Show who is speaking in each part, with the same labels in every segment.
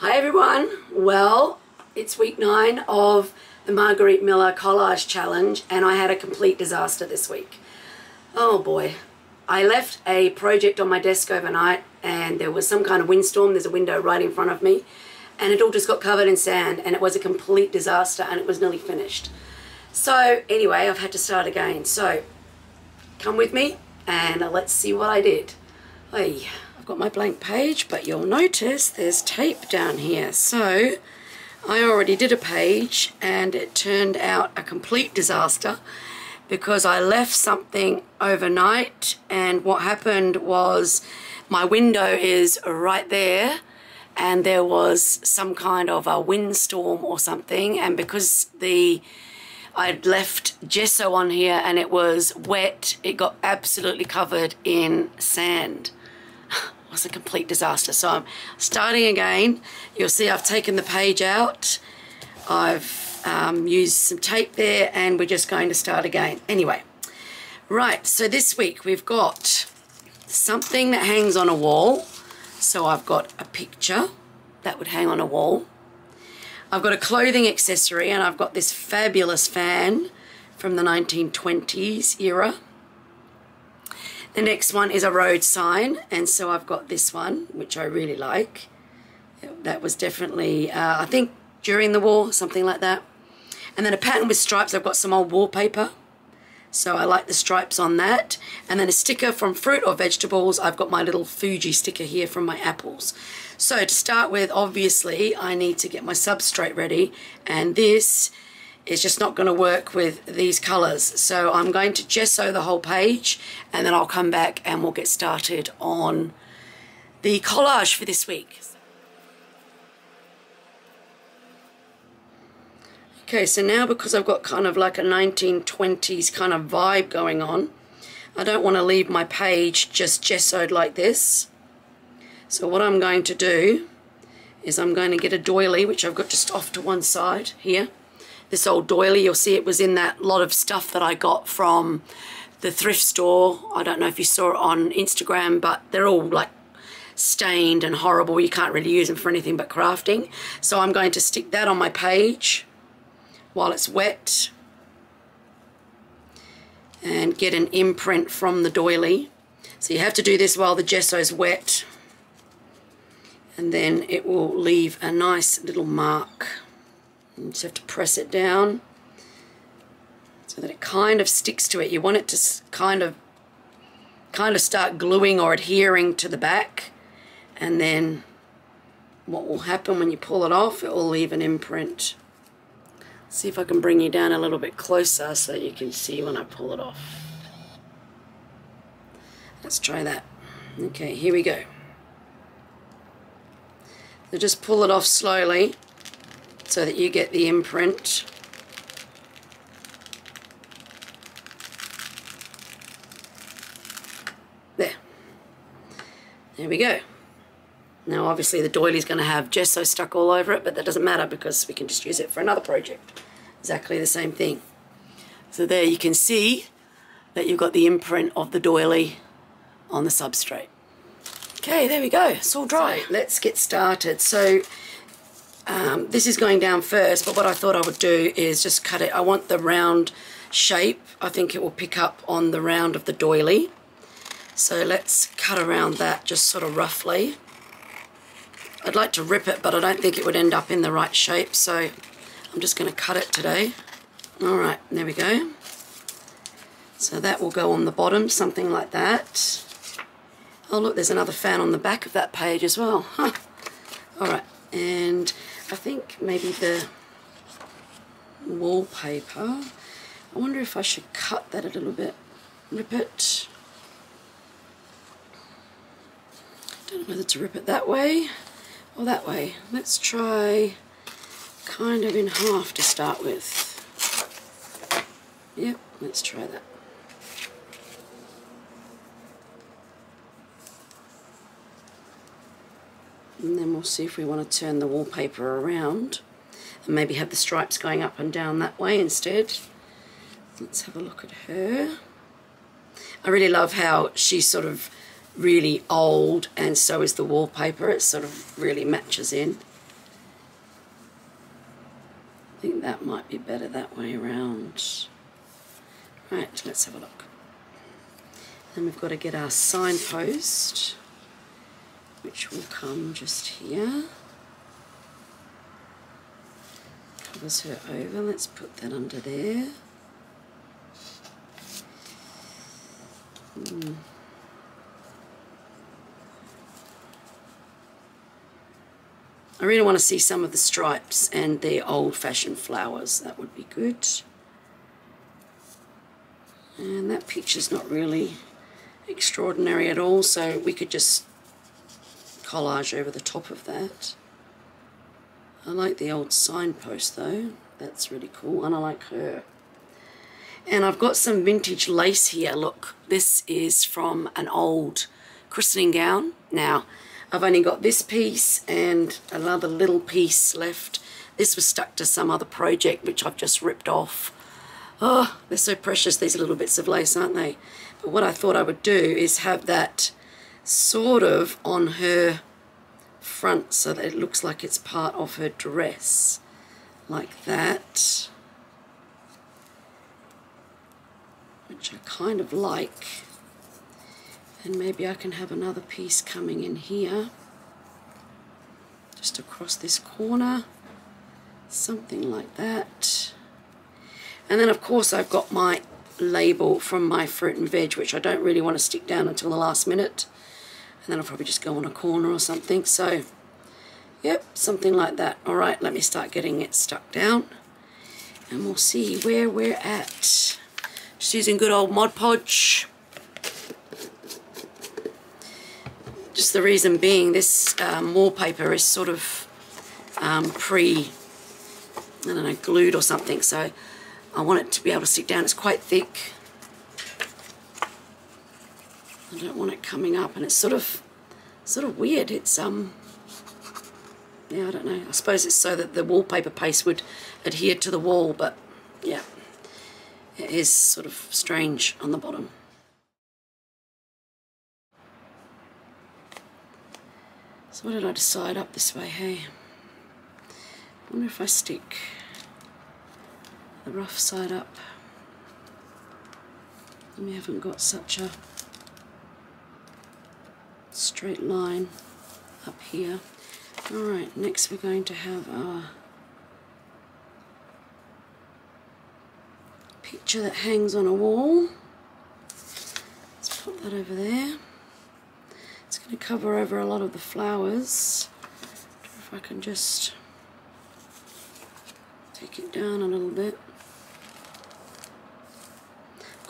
Speaker 1: Hi everyone, well it's week 9 of the Margarete Miller Collage Challenge and I had a complete disaster this week. Oh boy, I left a project on my desk overnight and there was some kind of windstorm. There's a window right in front of me and it all just got covered in sand and it was a complete disaster and it was nearly finished. So anyway, I've had to start again. So come with me and let's see what I did. Hey, I've got my blank page, but you'll notice there's tape down here. So I already did a page and it turned out a complete disaster because I left something overnight, and what happened was my window is right there and there was some kind of a windstorm or something, and because I'd left gesso on here and it was wet, it got absolutely covered in sand. It was a complete disaster. So I'm starting again. You'll see I've taken the page out. I've used some tape there and we're just going to start again. Anyway, right, so this week we've got something that hangs on a wall. So I've got a picture that would hang on a wall. I've got a clothing accessory and I've got this fabulous fan from the 1920s era. The next one is a road sign, and so I've got this one, which I really like. That was definitely, I think, during the war, something like that. And then a pattern with stripes. I've got some old wallpaper, so I like the stripes on that. And then a sticker from fruit or vegetables. I've got my little Fuji sticker here from my apples. So to start with, obviously, I need to get my substrate ready, and this is just not going to work with these colours. So I'm going to gesso the whole page and then I'll come back and we'll get started on the collage for this week. Okay, so now because I've got kind of like a 1920s kind of vibe going on, I don't want to leave my page just gessoed like this. So what I'm going to do is I'm going to get a doily, which I've got just off to one side here. This old doily, you'll see it was in that lot of stuff that I got from the thrift store. I don't know if you saw it on Instagram, but they're all like stained and horrible. You can't really use them for anything but crafting. So I'm going to stick that on my page while it's wet and get an imprint from the doily. So you have to do this while the gesso's wet, and then it will leave a nice little mark. You just have to press it down so that it kind of sticks to it. You want it to kind of start gluing or adhering to the back, and then what will happen when you pull it off, it will leave an imprint. See if I can bring you down a little bit closer so you can see when I pull it off. Let's try that. Okay, here we go. So just pull it off slowly so that you get the imprint. There we go. Now obviously the doily's going to have gesso stuck all over it, but that doesn't matter because we can just use it for another project. Exactly the same thing. So there you can see that you've got the imprint of the doily on the substrate. Okay, there we go, it's all dry. So let's get started. So this is going down first, but what I thought I would do is just cut it. I want the round shape. I think it will pick up on the round of the doily. So let's cut around that just sort of roughly. I'd like to rip it, but I don't think it would end up in the right shape, so I'm just going to cut it today. Alright, there we go. So that will go on the bottom, something like that. Oh look, there's another fan on the back of that page as well. Huh. Alright, and I think maybe the wallpaper, I wonder if I should cut that a little bit, rip it. Don't know whether to rip it that way or that way. Let's try kind of in half to start with. Yep, let's try that. And then we'll see if we want to turn the wallpaper around and maybe have the stripes going up and down that way instead. Let's have a look at her. I really love how she's sort of really old, and so is the wallpaper. It sort of really matches in. I think that might be better that way around. Right, let's have a look. Then we've got to get our signpost, which will come just here. Covers her over. Let's put that under there. I really want to see some of the stripes and the old-fashioned flowers. That would be good. And that picture's not really extraordinary at all, so we could just collage over the top of that. I like the old signpost though. That's really cool, and I like her. And I've got some vintage lace here. Look, this is from an old christening gown. Now, I've only got this piece and another little piece left. This was stuck to some other project which I've just ripped off. Oh, they're so precious, these little bits of lace, aren't they? But what I thought I would do is have that sort of on her front so that it looks like it's part of her dress. Like that. Which I kind of like. And maybe I can have another piece coming in here. Just across this corner. Something like that. And then of course I've got my label from my fruit and veg, which I don't really want to stick down until the last minute. And then I'll probably just go on a corner or something. So, yep, something like that. Alright, let me start getting it stuck down. And we'll see where we're at. Just using good old Mod Podge. Just the reason being this wallpaper is sort of glued or something, so I want it to be able to stick down. It's quite thick. I don't want it coming up, and it's sort of weird. It's yeah, I don't know. I suppose it's so that the wallpaper paste would adhere to the wall, but yeah, it is sort of strange on the bottom. So what did I decide up this way, hey? I wonder if I stick the rough side up. And we haven't got such a straight line up here. Alright, next we're going to have our picture that hangs on a wall. Let's put that over there. It's going to cover over a lot of the flowers. I wonder if I can just take it down a little bit.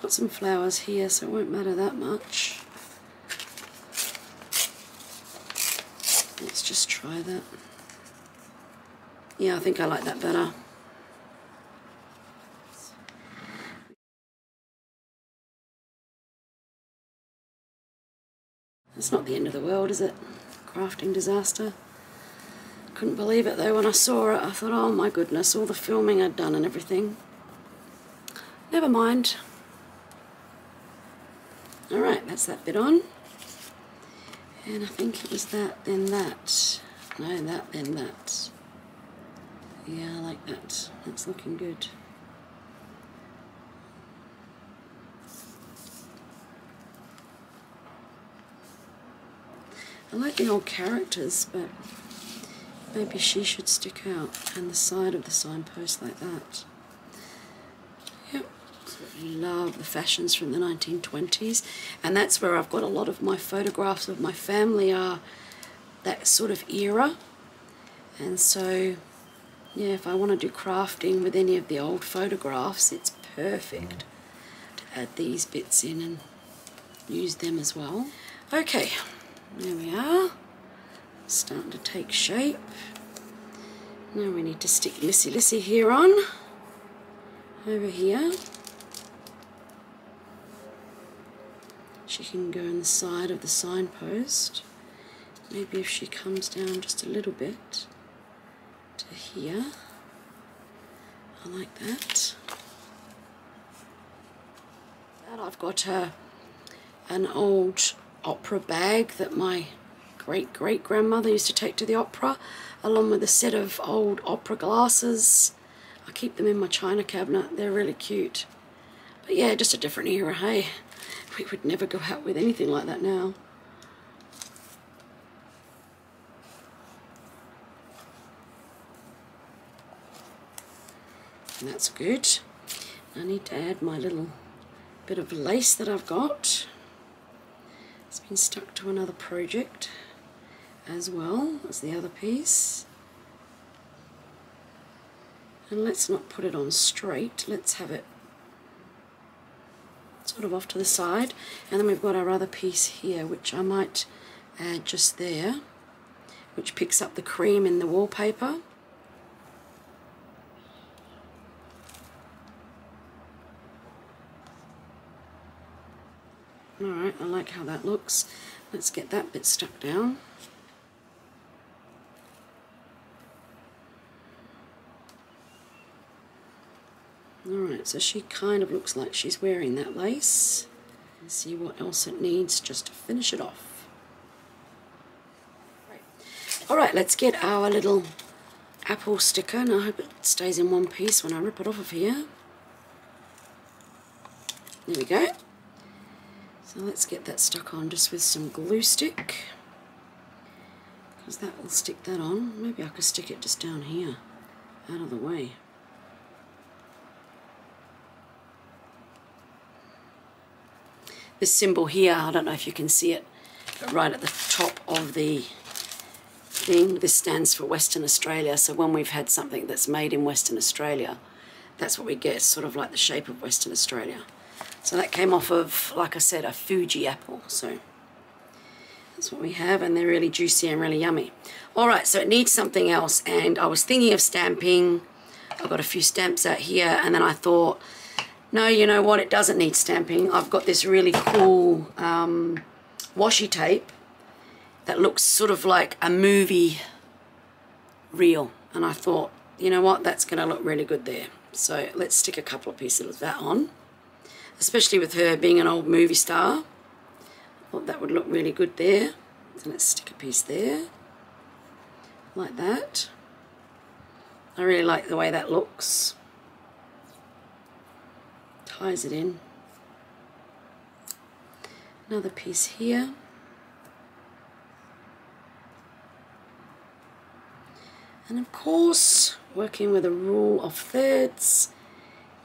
Speaker 1: Got some flowers here, so it won't matter that much. Let's just try that. Yeah, I think I like that better. It's not the end of the world, is it? Crafting disaster. Couldn't believe it though when I saw it. I thought, oh my goodness, all the filming I'd done and everything. Never mind. Alright, that's that bit on. And I think it was that, then that. No, that, then that. Yeah, I like that. That's looking good. I like the old characters, but maybe she should stick out, and the side of the signpost like that. Yep, absolutely love the fashions from the 1920s, and that's where I've got a lot of my photographs of my family are that sort of era. And so, yeah, if I want to do crafting with any of the old photographs, it's perfect to add these bits in and use them as well. Okay. There we are, starting to take shape. Now we need to stick Missy Lissy here on, over here. She can go on the side of the signpost. Maybe if she comes down just a little bit to here. I like that. I've got an old opera bag that my great-great-grandmother used to take to the opera, along with a set of old opera glasses. I keep them in my china cabinet. They're really cute. But yeah, just a different era, hey. We would never go out with anything like that now. And that's good. I need to add my little bit of lace that I've got. It's been stuck to another project as well as the other piece. And let's not put it on straight, let's have it sort of off to the side. And then we've got our other piece here, which I might add just there, which picks up the cream in the wallpaper. Alright, I like how that looks. Let's get that bit stuck down. Alright, so she kind of looks like she's wearing that lace. Let's see what else it needs just to finish it off. Alright, let's get our little apple sticker, and I hope it stays in one piece when I rip it off of here. There we go. So let's get that stuck on just with some glue stick, because that will stick that on. Maybe I could stick it just down here, out of the way. This symbol here, I don't know if you can see it, but right at the top of the thing, this stands for Western Australia. So when we've had something that's made in Western Australia, that's what we get, sort of like the shape of Western Australia. So that came off of, like I said, a Fuji apple. So that's what we have, and they're really juicy and really yummy. Alright, so it needs something else, and I was thinking of stamping. I've got a few stamps out here, and then I thought, no, you know what, it doesn't need stamping. I've got this really cool washi tape that looks sort of like a movie reel, and I thought, you know what, that's going to look really good there. So let's stick a couple of pieces of that on, especially with her being an old movie star. I thought that would look really good there. So let's stick a piece there, like that. I really like the way that looks. Ties it in. Another piece here. And of course, working with a rule of thirds,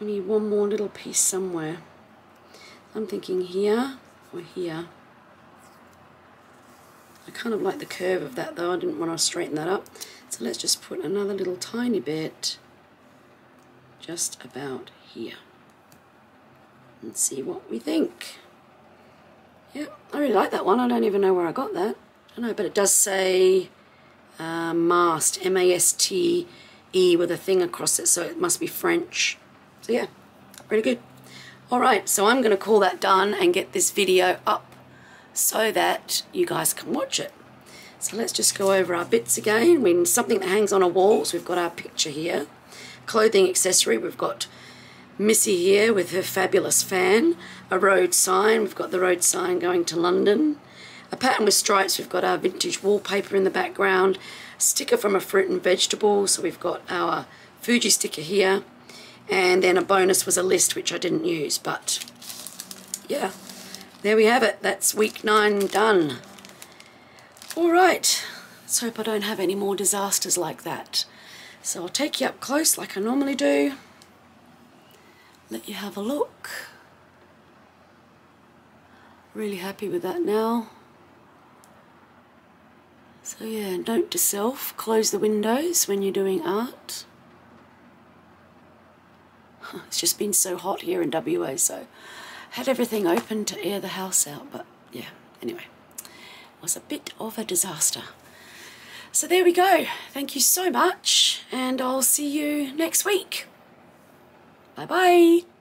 Speaker 1: we need one more little piece somewhere. I'm thinking here or here. I kind of like the curve of that though, I didn't want to straighten that up. So let's just put another little tiny bit just about here. And see what we think. Yeah, I really like that one. I don't even know where I got that. I don't know, but it does say mast, M-A-S-T-E with a thing across it, so it must be French. So yeah, really good. Alright, so I'm going to call that done and get this video up so that you guys can watch it. So let's just go over our bits again. I mean, something that hangs on a wall, so we've got our picture here. Clothing accessory, we've got Missy here with her fabulous fan. A road sign, we've got the road sign going to London. A pattern with stripes, we've got our vintage wallpaper in the background. A sticker from a fruit and vegetable, so we've got our Fuji sticker here. And then a bonus was a list, which I didn't use, but yeah, there we have it. That's week 9 done. Alright, let's hope I don't have any more disasters like that. So I'll take you up close like I normally do. Let you have a look. Really happy with that now. So yeah, note to self, close the windows when you're doing art. It's just been so hot here in WA, so had everything open to air the house out, but yeah, anyway, it was a bit of a disaster. So there we go. Thank you so much, and I'll see you next week. Bye bye.